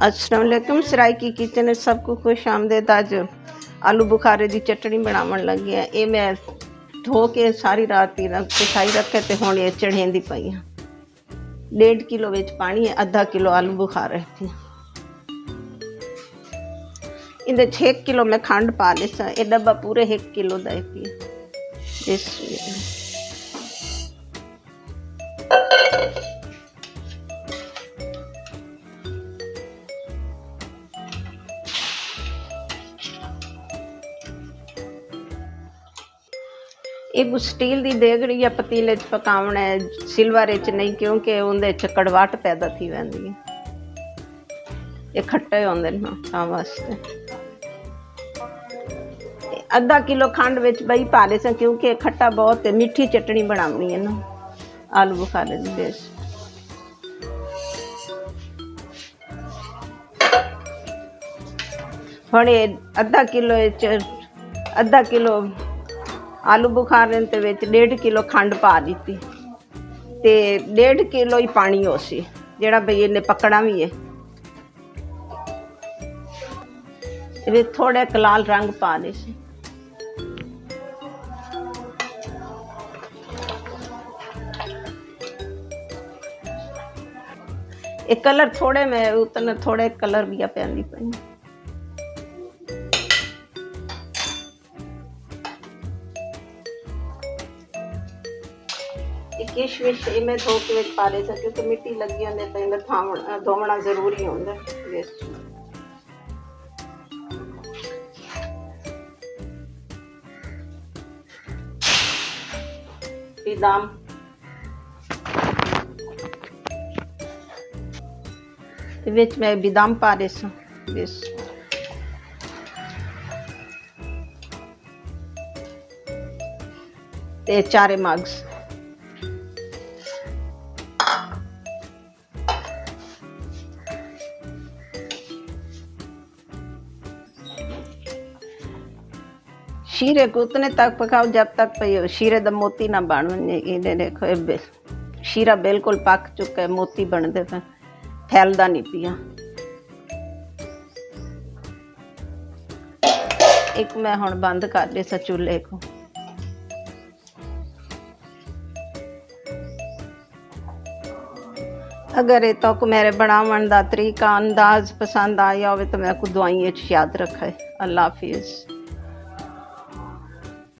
अस्सलाम वालेकुम। सराइकी किचन में सबको खुश आमदेद। अज आलू बुखारे की चटनी बनावन लगी है। ये मैं धो के सारी रात ही पिसाई रखे तो हुण ये चढ़ेंदी पई हाँ। 1.5 किलो विच पानी है, आधा किलो आलू बुखारे थे। इधर 6 किलो मैं खंड पा ली सा। ये डब्बा पूरे 1 किलो का है। एक स्टील की देगड़ी या पतीले च पकावना है, सिल्वर च नहीं, क्योंकि उनदे च कड़वाहट पैदा थी वैंदी है। ये खट्टे होंदे ना तां वास्ते। आधा किलो खंड विच बई पा ले सा, क्योंकि खट्टा बहुत है। मीठी चटनी बनावनी है ना आलू बुखारे दी। बेस हुण आधा किलो आलू बुखारे ते विच 1.5 किलो खंड पा दी ते 1.5 किलो ही पानी हो सी, जिहड़ा बई इन्ने पकड़ा भी है। ये थोड़े लाल रंग पा दे सी। एक कलर थोड़े में उतने थोड़े कलर भी पैंदी पई। किशमिश में धो के पा ले सा, क्योंकि मिट्टी लगी होंदे तो इन्हें धोवना जरूरी होंदा। बादाम विच मैं बादाम पा दे सा। बेस ते 4 मग्स शीरे को उतने तक पकाओ जब तक शीरे दा मोती ना बन वने। ये देखो शीरा बिल्कुल पक चुका है, मोती बनते पे, फैलदा नहीं पिया। एक मैं हुण बंद कर दे सा चूल्हे को। अगर ये तो मेरे बनावन दा तरीका अंदाज पसंद आया हो तो मैं को दुआई याद रखे। अल्लाह हाफिज़।